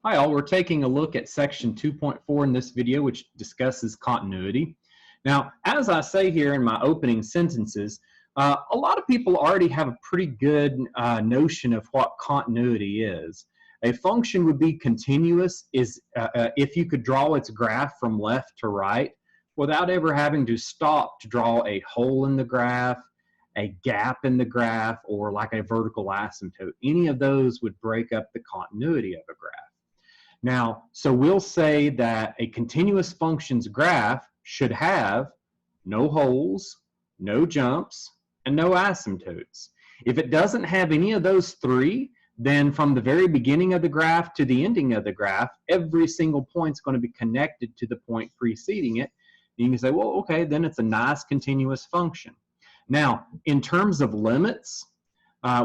Hi all, we're taking a look at section 2.4 in this video, which discusses continuity. Now, as I say here in my opening sentences, a lot of people already have a pretty good notion of what continuity is. A function would be continuous if you could draw its graph from left to right without ever having to stop to draw a hole in the graph, a gap in the graph, or like a vertical asymptote. Any of those would break up the continuity of a graph. Now, so we'll say that a continuous function's graph should have no holes, no jumps, and no asymptotes. If it doesn't have any of those three, then from the very beginning of the graph to the ending of the graph, every single point's going to be connected to the point preceding it. And you can say, well, okay, then it's a nice continuous function. Now, in terms of limits,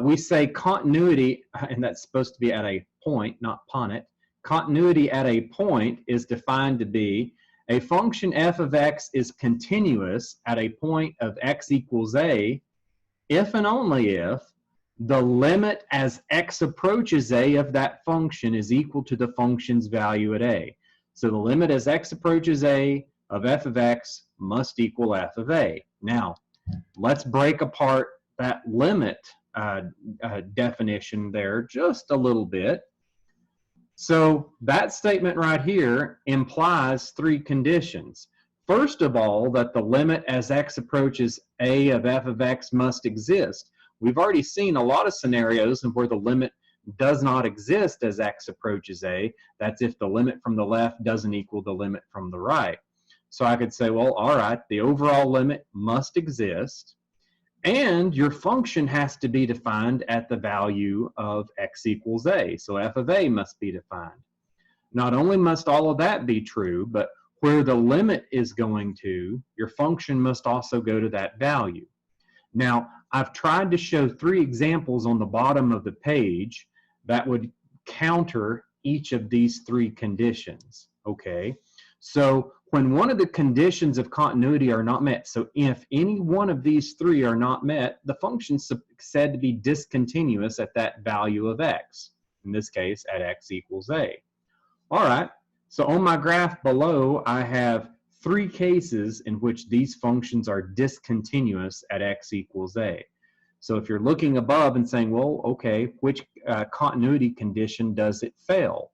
we say continuity, and that's supposed to be at a point, not ponent. Continuity at a point is defined to be a function f of x is continuous at a point of x equals a if and only if the limit as x approaches a of that function is equal to the function's value at a. So the limit as x approaches a of f of x must equal f of a. Now, let's break apart that limit definition there just a little bit. So that statement right here implies three conditions. First of all, that the limit as x approaches a of f of x must exist. We've already seen a lot of scenarios where the limit does not exist as x approaches a. That's if the limit from the left doesn't equal the limit from the right. So I could say, well, all right, the overall limit must exist, and your function has to be defined at the value of x equals a. So f of a must be defined. Not only must all of that be true, but where the limit is going to, your function must also go to that value. Now, I've tried to show three examples on the bottom of the page that would counter each of these three conditions, okay? So when one of the conditions of continuity are not met, so if any one of these three are not met, the function's said to be discontinuous at that value of x, in this case at x equals a. All right, so on my graph below, I have three cases in which these functions are discontinuous at x equals a. So if you're looking above and saying, well, okay, which continuity condition does it fail?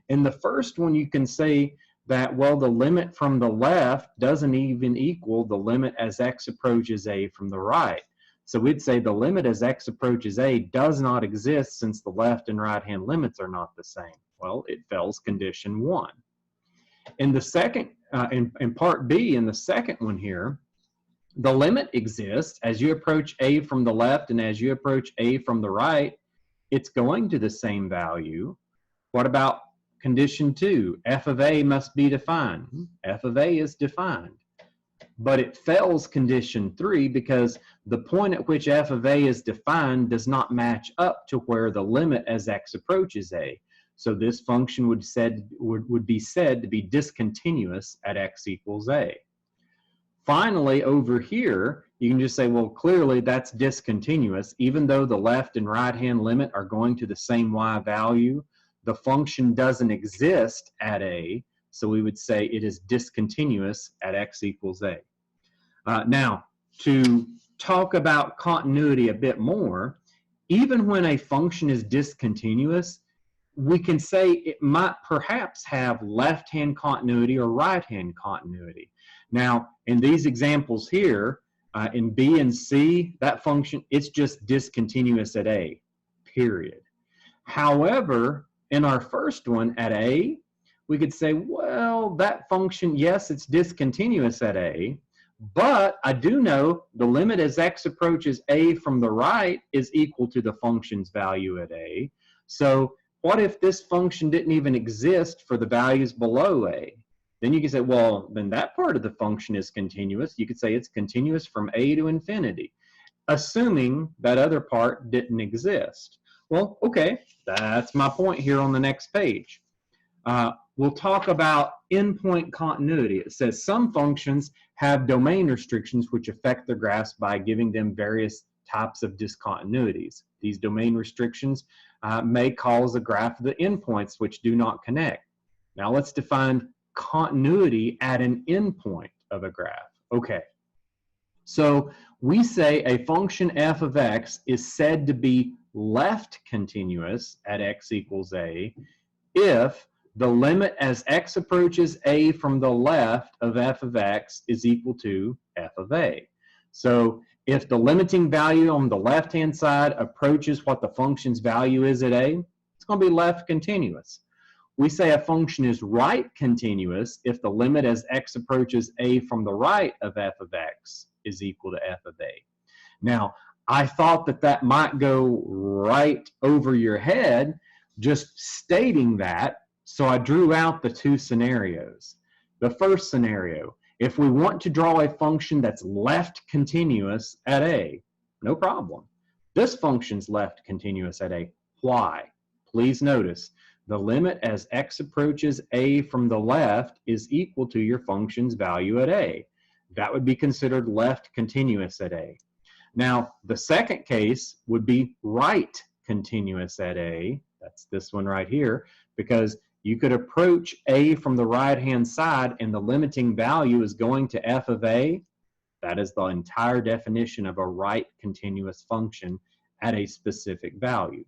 In the first one, you can say that, well, the limit from the left doesn't even equal the limit as x approaches a from the right. So we'd say the limit as x approaches a does not exist since the left and right hand limits are not the same. Well, it fails condition one. In the second, in part B, in the second one here, the limit exists as you approach a from the left and as you approach a from the right, it's going to the same value. What about condition two? F of a must be defined. F of a is defined. But it fails condition three because the point at which f of a is defined does not match up to where the limit as x approaches a. So this function would be said to be discontinuous at x equals a. Finally, over here, you can just say, well, clearly that's discontinuous. Even though the left and right hand limit are going to the same y value, the function doesn't exist at a, so we would say it is discontinuous at x equals a. Now, to talk about continuity a bit more, even when a function is discontinuous, we can say it might perhaps have left-hand continuity or right-hand continuity. Now, in these examples here, in B and C, that function, it's just discontinuous at a, period. However, in our first one at a, we could say, well, that function, yes, it's discontinuous at a, but I do know the limit as x approaches a from the right is equal to the function's value at a. So what if this function didn't even exist for the values below a? Then you can say, well, then that part of the function is continuous. You could say it's continuous from a to infinity, assuming that other part didn't exist. Well, okay, that's my point here on the next page. We'll talk about endpoint continuity. It says some functions have domain restrictions which affect their graphs by giving them various types of discontinuities. These domain restrictions may cause a graph of the endpoints which do not connect. Now let's define continuity at an endpoint of a graph. Okay, so we say a function f of x is said to be left continuous at x equals a if the limit as x approaches a from the left of f of x is equal to f of a. So if the limiting value on the left-hand side approaches what the function's value is at a, it's going to be left continuous. We say a function is right continuous if the limit as x approaches a from the right of f of x is equal to f of a. Now, I thought that that might go right over your head just stating that, so I drew out the two scenarios. The first scenario, if we want to draw a function that's left continuous at a, no problem. This function's left continuous at a. Why? Please notice, the limit as x approaches a from the left is equal to your function's value at a. That would be considered left continuous at a. Now, the second case would be right continuous at a. That's this one right here, because you could approach a from the right-hand side and the limiting value is going to f of a. That is the entire definition of a right continuous function at a specific value.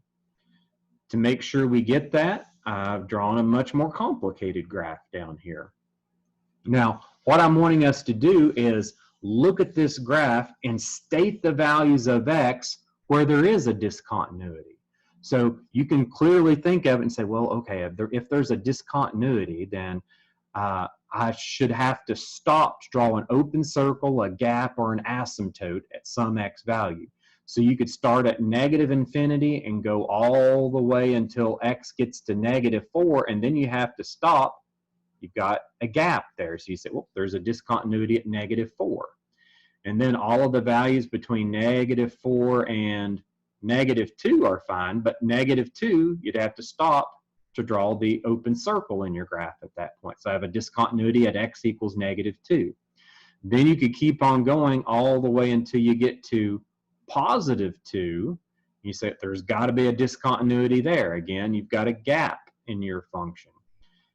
To make sure we get that, I've drawn a much more complicated graph down here. Now, what I'm wanting us to do is look at this graph and state the values of x where there is a discontinuity. So you can clearly think of it and say, well, okay, if there's a discontinuity, then I should have to stop to draw an open circle, a gap, or an asymptote at some x value. So you could start at negative infinity and go all the way until x gets to -4, and then you have to stop. You've got a gap there. So you say, well, there's a discontinuity at -4. And then all of the values between -4 and -2 are fine, but -2, you'd have to stop to draw the open circle in your graph at that point. So I have a discontinuity at x equals -2. Then you could keep on going all the way until you get to +2. You say there's got to be a discontinuity there. Again, you've got a gap in your function.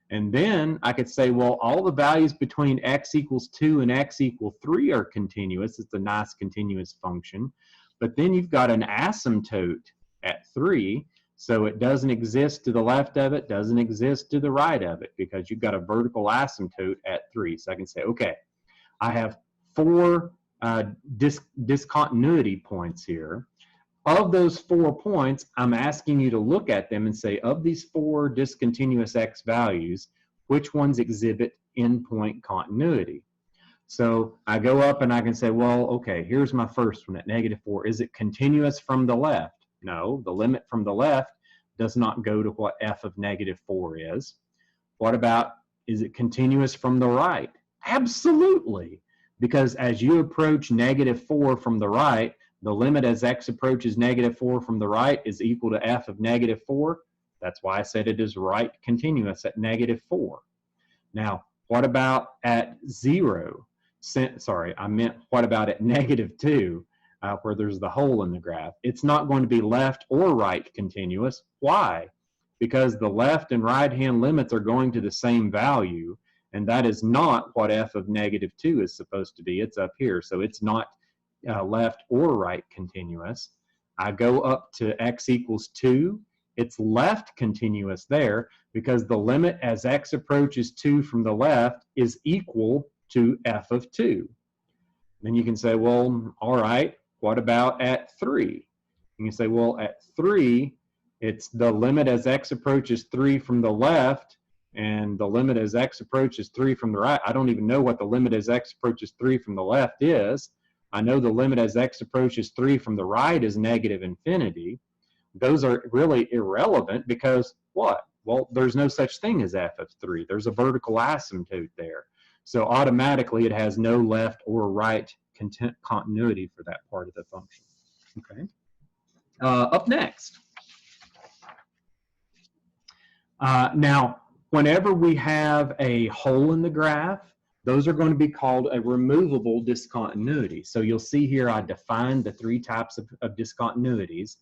And then I could say, well, all the values between x equals 2 and x equals 3 are continuous. It's a nice continuous function. But then you've got an asymptote at 3. So it doesn't exist to the left of it, doesn't exist to the right of it, because you've got a vertical asymptote at 3. So I can say, okay, I have 4 discontinuity points here. Of those 4 points, I'm asking you to look at them and say, of these 4 discontinuous x values, which ones exhibit endpoint continuity? So I go up and I can say, well, okay, here's my first one at -4. Is it continuous from the left? No, the limit from the left does not go to what f of -4 is. What about, is it continuous from the right? Absolutely, because as you approach -4 from the right, the limit as x approaches -4 from the right is equal to f of -4. That's why I said it is right continuous at -4. Now, what about at 0? Sorry, I meant what about at -2, where there's the hole in the graph? It's not going to be left or right continuous. Why? Because the left and right-hand limits are going to the same value, and that is not what f of -2 is supposed to be. It's up here, so it's not left or right continuous. I go up to x equals 2. It's left continuous there because the limit as x approaches 2 from the left is equal to f of 2. Then you can say, well, all right, what about at 3? You can say, well, at 3, it's the limit as x approaches 3 from the left and the limit as x approaches 3 from the right. I don't even know what the limit as x approaches 3 from the left is. I know the limit as x approaches 3 from the right is -infinity. Those are really irrelevant because what? Well, there's no such thing as f of 3. There's a vertical asymptote there. So automatically it has no left or right continuity for that part of the function. Okay. Up next. Now, whenever we have a hole in the graph, those are going to be called a removable discontinuity. So you'll see here I defined the 3 types of discontinuities.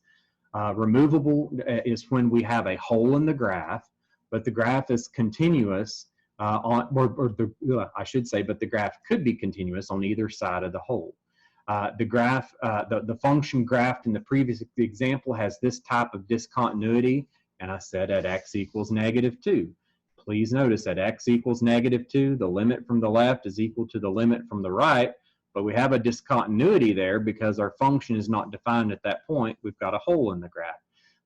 Removable is when we have a hole in the graph, but the graph is continuous I should say, but the graph could be continuous on either side of the hole. The function graphed in the previous example has this type of discontinuity, and I said at x equals -2. Please notice at x equals -2, the limit from the left is equal to the limit from the right, but we have a discontinuity there because our function is not defined at that point. We've got a hole in the graph.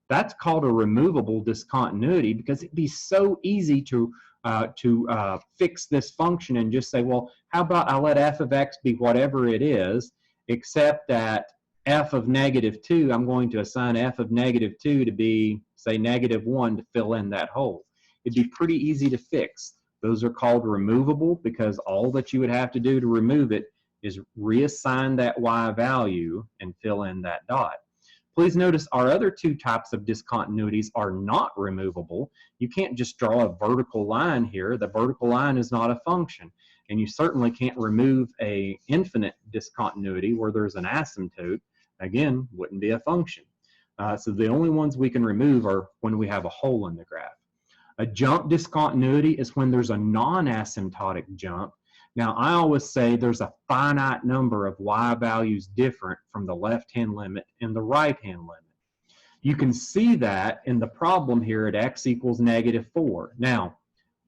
That's called a removable discontinuity because it'd be so easy to fix this function and just say, well, how about I let f of x be whatever it is, except that f of -2, I'm going to assign f of -2 to be, say, -1 to fill in that hole. It'd be pretty easy to fix. Those are called removable because all that you would have to do to remove it is reassign that y value and fill in that dot. Please notice our other two types of discontinuities are not removable. You can't just draw a vertical line here. The vertical line is not a function. And you certainly can't remove an infinite discontinuity where there's an asymptote. Again, wouldn't be a function. So the only ones we can remove are when we have a hole in the graph. A jump discontinuity is when there's a non-asymptotic jump. Now, I always say there's a finite number of y values different from the left-hand limit and the right-hand limit. You can see that in the problem here at x equals -4. Now,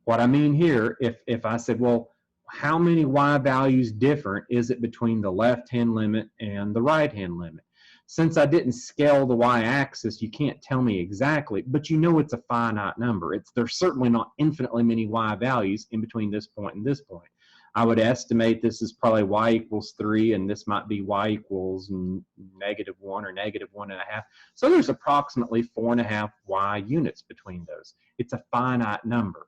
what I mean here, if I said, well, how many y values different is it between the left-hand limit and the right-hand limit? Since I didn't scale the y-axis, you can't tell me exactly, but you know it's a finite number. There's certainly not infinitely many y values in between this point and this point. I would estimate this is probably y equals 3, and this might be y equals -1 or -1.5. So there's approximately 4.5 y units between those. It's a finite number.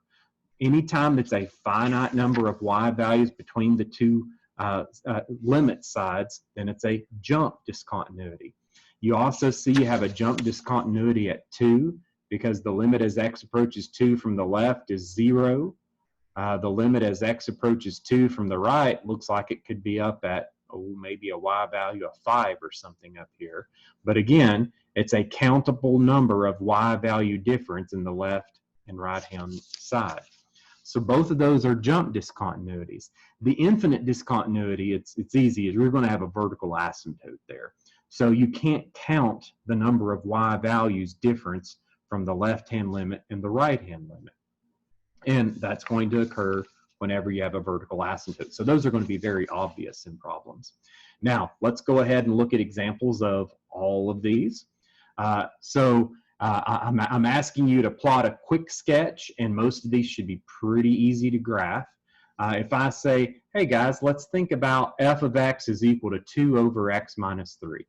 Anytime it's a finite number of y values between the two limit sides, then it's a jump discontinuity. You also see you have a jump discontinuity at 2 because the limit as x approaches 2 from the left is 0. The limit as x approaches 2 from the right looks like it could be up at maybe a y value of 5 or something up here. But again, it's a countable number of y value difference in the left and right hand side. So both of those are jump discontinuities. The infinite discontinuity, it's easy. We're going to have a vertical asymptote there. So you can't count the number of y values difference from the left-hand limit and the right-hand limit. And that's going to occur whenever you have a vertical asymptote. So those are going to be very obvious in problems. Now, let's go ahead and look at examples of all of these. I'm asking you to plot a quick sketch, and most of these should be pretty easy to graph. If I say, hey guys, let's think about f of x is equal to 2 over x minus 3.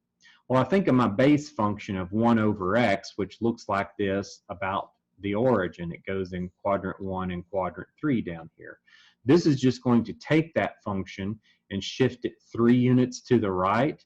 Well, I think of my base function of 1 over x, which looks like this about the origin. It goes in quadrant 1 and quadrant 3 down here. This is just going to take that function and shift it 3 units to the right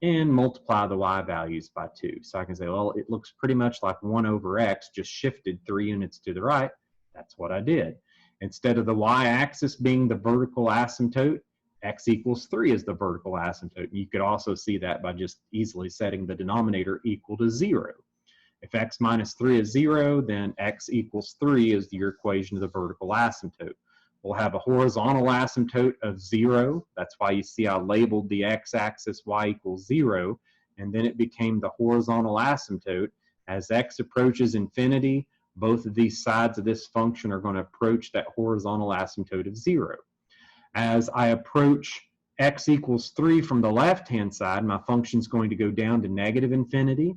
and multiply the y values by 2. So I can say, well, it looks pretty much like 1 over x just shifted 3 units to the right. That's what I did. Instead of the y-axis being the vertical asymptote, x equals 3 is the vertical asymptote. You could also see that by just easily setting the denominator equal to 0. If x minus 3 is 0, then x equals 3 is your equation of the vertical asymptote. We'll have a horizontal asymptote of 0. That's why you see I labeled the x-axis y equals 0, and then it became the horizontal asymptote. As x approaches infinity, both of these sides of this function are going to approach that horizontal asymptote of 0. As I approach x equals 3 from the left-hand side, my function is going to go down to negative infinity.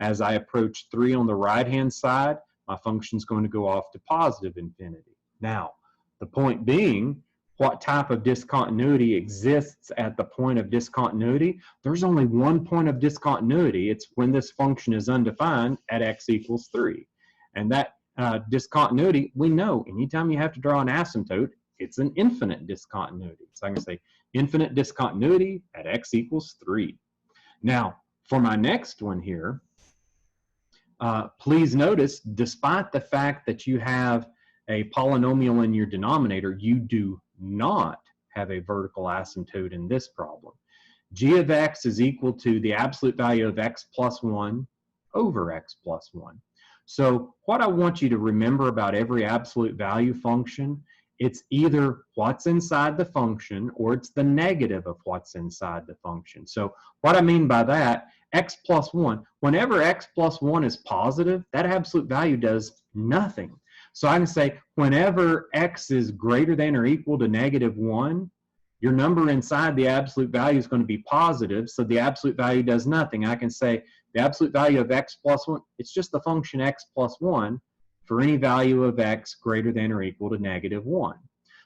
As I approach 3 on the right-hand side, my function is going to go off to positive infinity. Now, the point being, what type of discontinuity exists at the point of discontinuity? There's only one point of discontinuity. It's when this function is undefined at x equals 3. And that discontinuity, we know anytime you have to draw an asymptote, it's an infinite discontinuity. So I can say infinite discontinuity at x equals 3. Now, for my next one here, please notice, despite the fact that you have a polynomial in your denominator, you do not have a vertical asymptote in this problem. G of x is equal to the absolute value of x plus 1 over x plus 1. So what I want you to remember about every absolute value function, it's either what's inside the function or it's the negative of what's inside the function. So what I mean by that, x plus 1, whenever x plus 1 is positive, that absolute value does nothing. So I can say whenever x is greater than or equal to negative 1, your number inside the absolute value is going to be positive, so the absolute value does nothing. I can say the absolute value of x plus 1, it's just the function x plus 1 for any value of x greater than or equal to negative 1.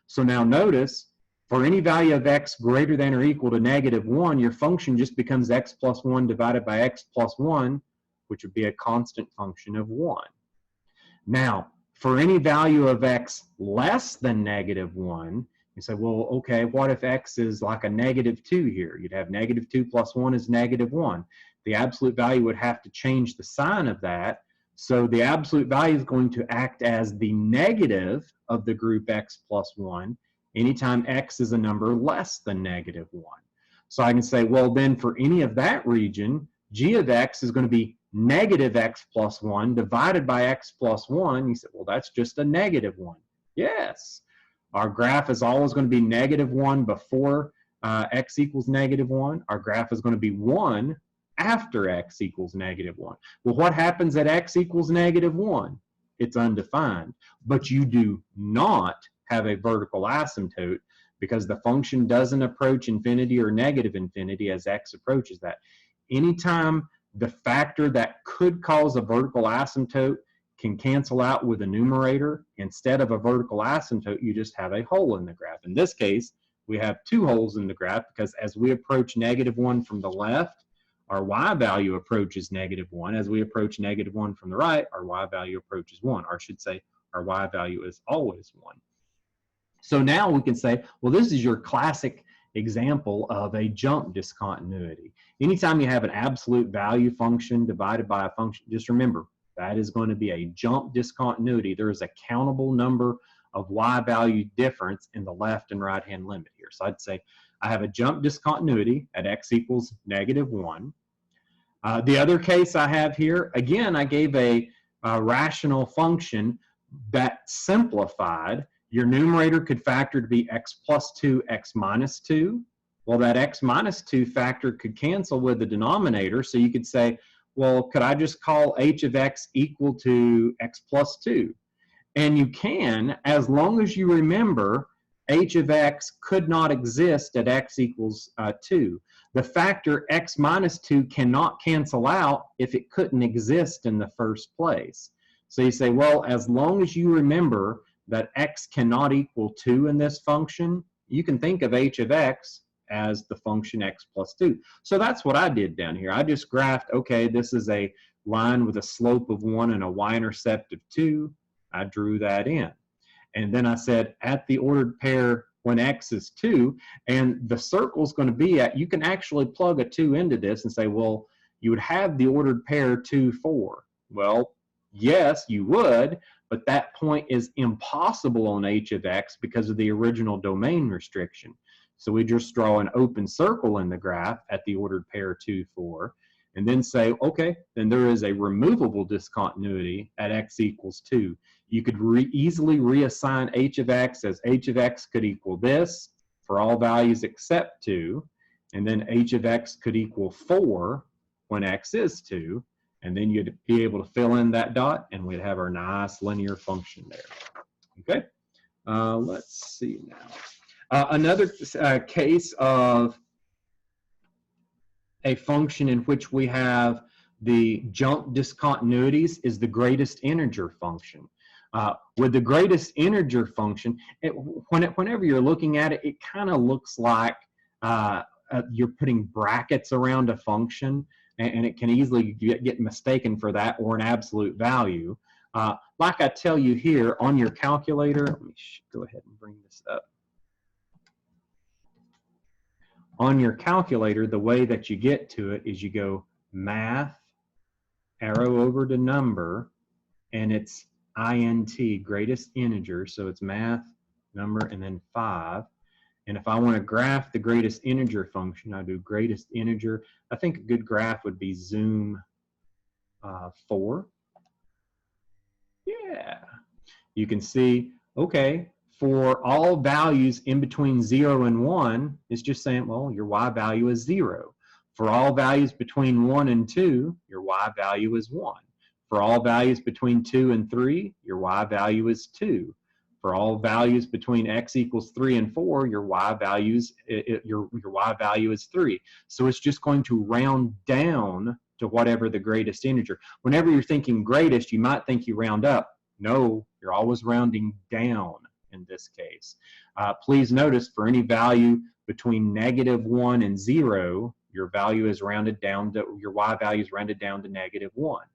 So now notice, for any value of x greater than or equal to negative 1, your function just becomes x plus 1 divided by x plus 1, which would be a constant function of 1. Now, for any value of x less than negative 1, you say, well, okay, what if x is like a negative 2 here? You'd have negative 2 plus 1 is negative 1. The absolute value would have to change the sign of that. So the absolute value is going to act as the negative of the group x plus 1 anytime x is a number less than negative 1. So I can say, well, then for any of that region, g of x is going to be negative x plus 1 divided by x plus 1. You say, well, that's just a negative 1. Yes. Our graph is always going to be negative 1 before x equals negative 1. Our graph is going to be 1 after x equals negative 1. Well, what happens at x equals negative 1? It's undefined. But you do not have a vertical asymptote because the function doesn't approach infinity or negative infinity as x approaches that. Anytime the factor that could cause a vertical asymptote can cancel out with a numerator, instead of a vertical asymptote, you just have a hole in the graph. In this case, we have two holes in the graph because as we approach negative 1 from the left, our y value approaches negative 1. As we approach negative 1 from the right, our y value approaches 1. Or I should say, our y value is always 1. So now we can say, well, this is your classic example of a jump discontinuity. Anytime you have an absolute value function divided by a function, just remember, that is going to be a jump discontinuity. There is a countable number of y value difference in the left and right hand limit here. So I'd say I have a jump discontinuity at x equals negative 1. The other case I have here, again, I gave a rational function that simplified. Your numerator could factor to be x plus 2, x minus 2. Well, that x minus 2 factor could cancel with the denominator, so you could say, well, could I just call h of x equal to x plus 2? And you can, as long as you remember h of x could not exist at x equals 2. The factor x minus 2 cannot cancel out if it couldn't exist in the first place. So you say, well, as long as you remember that x cannot equal 2 in this function, you can think of h of x as the function x plus 2. So that's what I did down here. I just graphed, okay, this is a line with a slope of 1 and a y-intercept of 2. I drew that in. And then I said at the ordered pair when x is 2, and the circle's going to be at, you can actually plug a 2 into this and say, well, you would have the ordered pair 2, 4. Well, yes, you would, but that point is impossible on h of x because of the original domain restriction. So we just draw an open circle in the graph at the ordered pair 2, 4, and then say, okay, then there is a removable discontinuity at x equals 2. You could easily reassign h of x as h of x could equal this for all values except 2, and then h of x could equal 4 when x is 2, and then you'd be able to fill in that dot, and we'd have our nice linear function there. Okay, let's see now. Another case of a function in which we have the jump discontinuities is the greatest integer function. With the greatest integer function, whenever you're looking at it, it kind of looks like you're putting brackets around a function, and it can easily get mistaken for that or an absolute value. Like I tell you here on your calculator, let me go ahead and bring this up. On your calculator, the way that you get to it is you go math, arrow over to number, and it's int, greatest integer, so it's math, number, and then 5. And if I want to graph the greatest integer function, I do greatest integer. I think a good graph would be zoom 4. Yeah. You can see, okay, for all values in between 0 and 1, it's just saying, well, your y value is 0. For all values between 1 and 2, your y value is 1. For all values between 2 and 3, your y value is 2. For all values between x equals 3 and 4, your y values your y value is 3. So it's just going to round down to whatever the greatest integer. Whenever you're thinking greatest, you might think you round up. No, you're always rounding down in this case. Please notice for any value between -1 and 0, your value is rounded down to, your y value is rounded down to -1.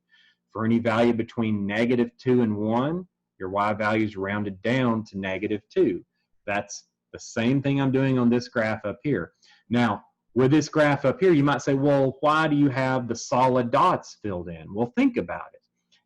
For any value between -2 and 1, your y value is rounded down to -2. That's the same thing I'm doing on this graph up here. Now, with this graph up here, you might say, well, why do you have the solid dots filled in? Well, think about it.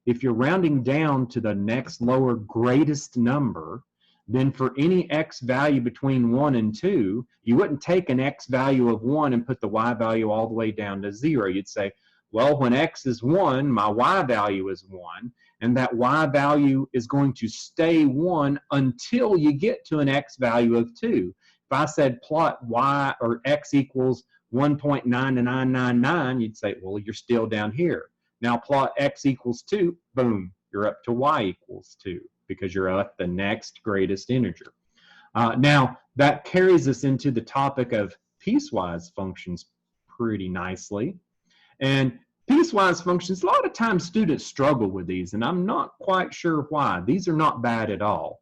If you're rounding down to the next lower greatest number, then for any x value between 1 and 2, you wouldn't take an x value of 1 and put the y value all the way down to 0. You'd say, well, when x is 1, my y value is 1, and that y value is going to stay 1 until you get to an x value of 2. If I said plot y or x equals 1.99999, you'd say, well, you're still down here. Now plot x equals 2, boom, you're up to y equals 2 because you're at the next greatest integer. Now, that carries us into the topic of piecewise functions pretty nicely. And piecewise functions, a lot of times students struggle with these, and I'm not quite sure why. These are not bad at all.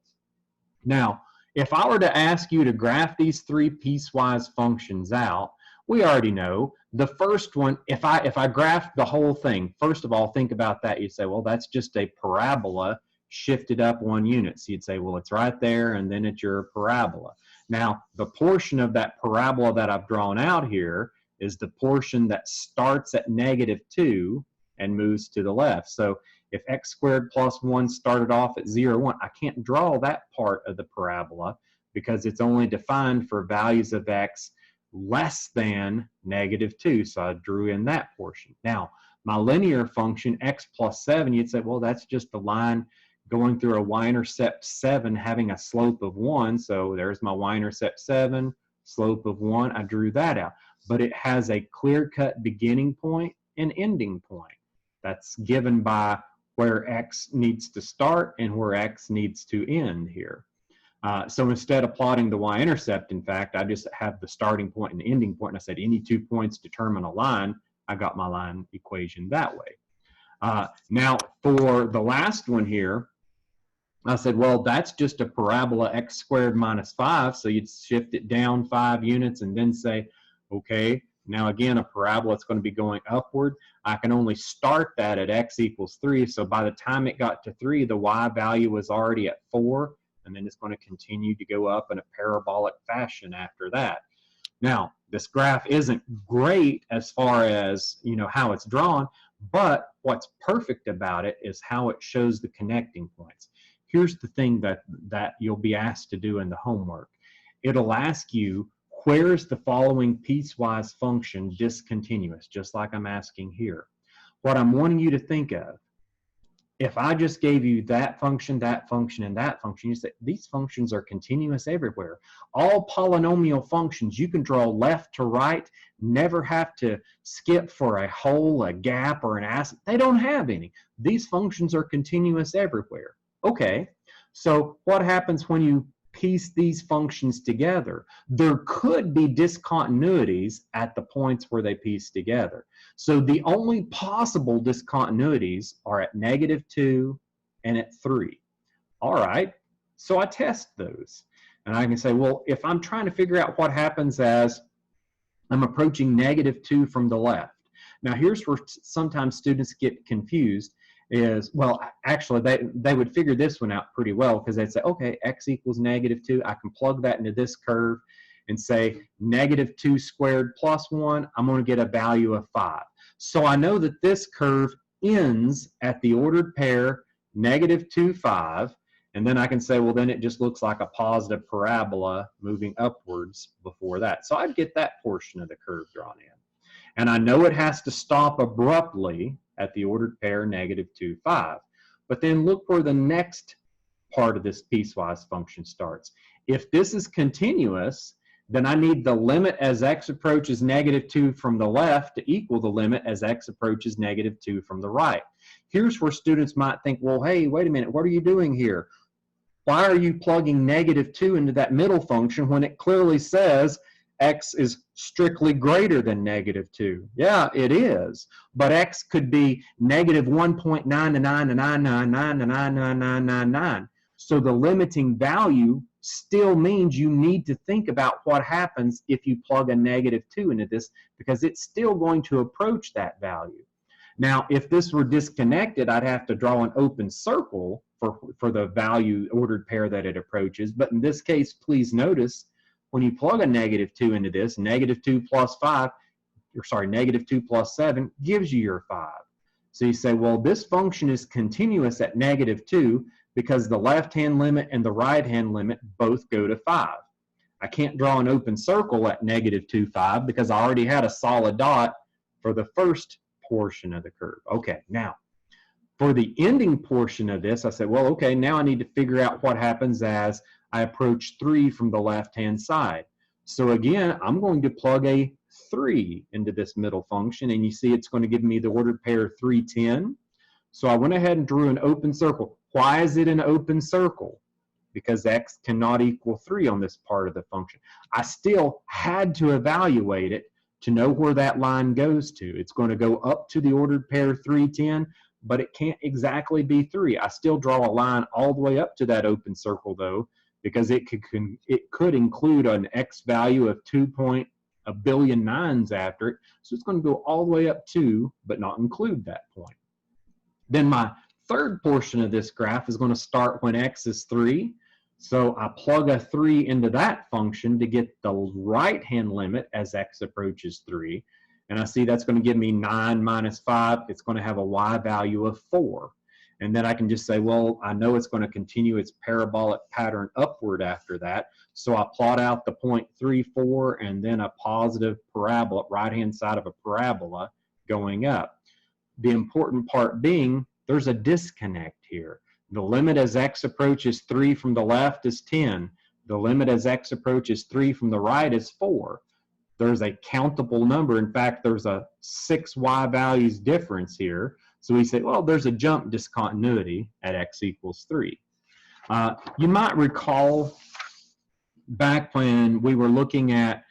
Now, if I were to ask you to graph these 3 piecewise functions out, we already know the first one, if I graph the whole thing, first of all, think about that. You'd say, well, that's just a parabola shifted up 1 unit. So you'd say, well, it's right there, and then it's your parabola. Now, the portion of that parabola that I've drawn out here is the portion that starts at -2 and moves to the left. So if x squared plus 1 started off at 0, 1, I can't draw that part of the parabola because it's only defined for values of x less than -2. So I drew in that portion. Now, my linear function, x plus 7, you'd say, well, that's just the line going through a y-intercept 7 having a slope of 1. So there's my y-intercept 7, slope of 1. I drew that out. But it has a clear-cut beginning point and ending point. That's given by where x needs to start and where x needs to end here. So instead of plotting the y-intercept, in fact, I just have the starting point and ending point, and I said any 2 points determine a line. I got my line equation that way. Now, for the last one here, I said, well, that's just a parabola x squared minus 5, so you'd shift it down 5 units and then say, okay, now again, a parabola is going to be going upward. I can only start that at x equals 3, so by the time it got to 3, the y value was already at 4, and then it's going to continue to go up in a parabolic fashion after that. Now, this graph isn't great as far as, you know, how it's drawn, but what's perfect about it is how it shows the connecting points. Here's the thing that you'll be asked to do in the homework. It'll ask you, where's the following piecewise function discontinuous, just like I'm asking here. What I'm wanting you to think of, if I just gave you that function, and that function, you say, these functions are continuous everywhere. All polynomial functions, you can draw left to right, never have to skip for a hole, a gap, or an asymptote. They don't have any. These functions are continuous everywhere. Okay, so what happens when you piece these functions together? There could be discontinuities at the points where they piece together. So the only possible discontinuities are at -2 and at 3. All right, so I test those. And I can say, well, if I'm trying to figure out what happens as I'm approaching -2 from the left. Now here's where sometimes students get confused is, well, actually they would figure this one out pretty well because they'd say, okay, x equals -2. I can plug that into this curve and say -2 squared plus 1, I'm going to get a value of 5. So I know that this curve ends at the ordered pair -2, 5, and then I can say, well, then it just looks like a positive parabola moving upwards before that. So I'd get that portion of the curve drawn in. And I know it has to stop abruptly at the ordered pair negative 2, 5. But then look where the next part of this piecewise function starts. If this is continuous, then I need the limit as x approaches negative 2 from the left to equal the limit as x approaches negative 2 from the right. Here's where students might think, well, hey, wait a minute, what are you doing here? Why are you plugging negative 2 into that middle function when it clearly says x is strictly greater than negative 2? Yeah, it is. But x could be negative 1.99999999999. So the limiting value still means you need to think about what happens if you plug a negative 2 into this, because it's still going to approach that value. Now, if this were disconnected, I'd have to draw an open circle for the value ordered pair that it approaches. But in this case, please notice, when you plug a negative 2 into this, negative 2 plus 5, or sorry, negative 2 plus 7 gives you your 5. So you say, well, this function is continuous at negative 2 because the left-hand limit and the right-hand limit both go to 5. I can't draw an open circle at negative 2, 5 because I already had a solid dot for the first portion of the curve. Okay, now, for the ending portion of this, I said, well, okay, now I need to figure out what happens as I approach 3 from the left-hand side. So again, I'm going to plug a 3 into this middle function, and you see it's going to give me the ordered pair 3, 10. So I went ahead and drew an open circle. Why is it an open circle? Because x cannot equal 3 on this part of the function. I still had to evaluate it to know where that line goes to. It's going to go up to the ordered pair 3, 10, but it can't exactly be 3. I still draw a line all the way up to that open circle, though, because it could include an x value of 2.1 billion 9s after it. So it's going to go all the way up to, but not include that point. Then my third portion of this graph is going to start when x is 3. So I plug a 3 into that function to get the right-hand limit as x approaches 3. And I see that's going to give me 9 minus 5. It's going to have a y value of 4. And then I can just say, well, I know it's going to continue its parabolic pattern upward after that. So I plot out the point 3, 4, and then a positive parabola, right-hand side of a parabola going up. The important part being there's a disconnect here. The limit as x approaches 3 from the left is 10. The limit as x approaches 3 from the right is 4. There's a countable number. In fact, there's a 6 y values difference here. So we say, well, there's a jump discontinuity at x equals 3. You might recall back when we were looking at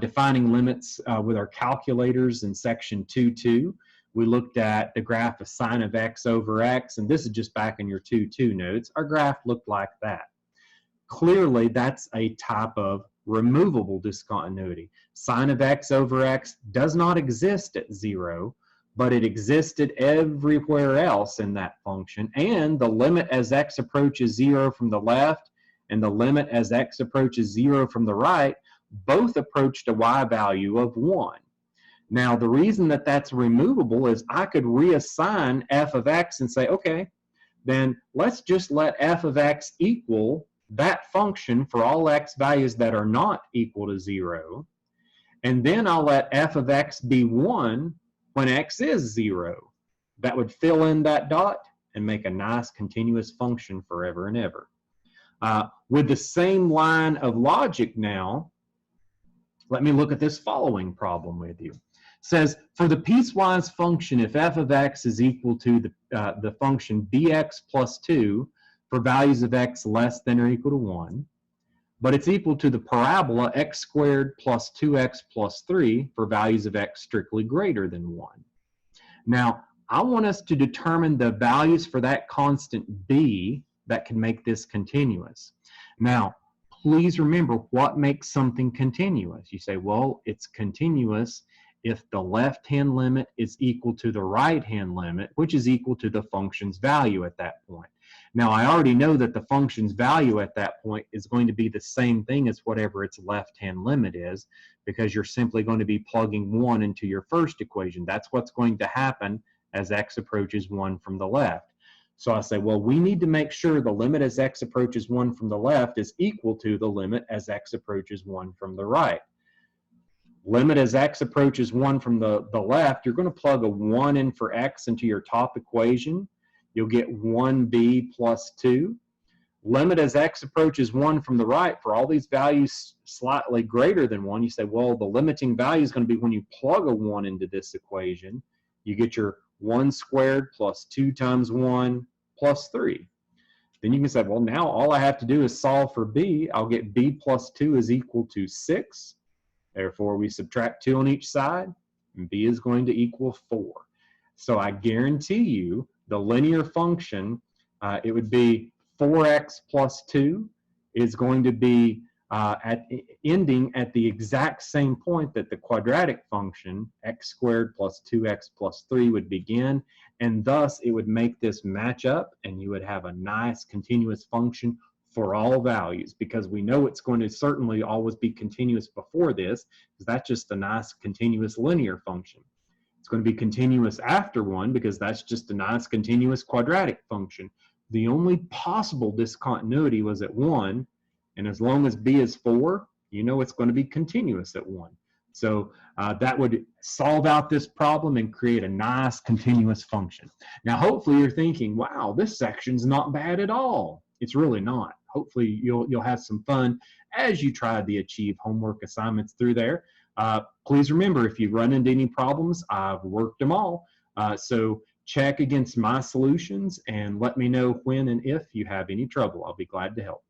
defining limits with our calculators in section 2.2. We looked at the graph of sine of x over x, and this is just back in your 2.2 notes. Our graph looked like that. Clearly, that's a type of removable discontinuity. Sine of x over x does not exist at 0, but it existed everywhere else in that function, and the limit as x approaches 0 from the left and the limit as x approaches 0 from the right both approached a y value of 1. Now, the reason that that's removable is I could reassign f of x and say, okay, then let's just let f of x equal that function for all x values that are not equal to 0, and then I'll let f of x be 1 when x is 0. That would fill in that dot and make a nice continuous function forever and ever. With the same line of logic now, let me look at this following problem with you. It says, for the piecewise function, if f of x is equal to the function bx plus 2 for values of x less than or equal to 1, but it's equal to the parabola x squared plus 2x plus 3 for values of x strictly greater than 1. Now, I want us to determine the values for that constant b that can make this continuous. Now, please remember what makes something continuous. You say, well, it's continuous if the left-hand limit is equal to the right-hand limit, which is equal to the function's value at that point. Now, I already know that the function's value at that point is going to be the same thing as whatever its left-hand limit is, because you're simply going to be plugging 1 into your first equation. That's what's going to happen as x approaches 1 from the left. So I say, well, we need to make sure the limit as x approaches 1 from the left is equal to the limit as x approaches 1 from the right. limit as x approaches 1 from the left, you're going to plug a 1 in for x into your top equation. You'll get 1b plus 2. Limit as x approaches 1 from the right, for all these values slightly greater than 1, you say, well, the limiting value is going to be when you plug a 1 into this equation. You get your 1 squared plus 2 times 1 plus 3. Then you can say, well, now all I have to do is solve for b. I'll get b plus 2 is equal to 6. Therefore, we subtract 2 on each side, and b is going to equal 4. So I guarantee you the linear function, it would be 4x plus 2 is going to be ending at the exact same point that the quadratic function, x squared plus 2x plus 3, would begin, and thus it would make this match up, and you would have a nice continuous function for all values, because we know it's going to certainly always be continuous before this, because that's just a nice continuous linear function. It's going to be continuous after 1, because that's just a nice continuous quadratic function. The only possible discontinuity was at 1, and as long as b is 4, you know it's going to be continuous at 1. So that would solve out this problem and create a nice continuous function. Now, hopefully you're thinking, wow, this section's not bad at all. It's really not. Hopefully you'll have some fun as you try the Achieve homework assignments through there. Please remember, if you run into any problems, I've worked them all. So check against my solutions and let me know when and if you have any trouble. I'll be glad to help.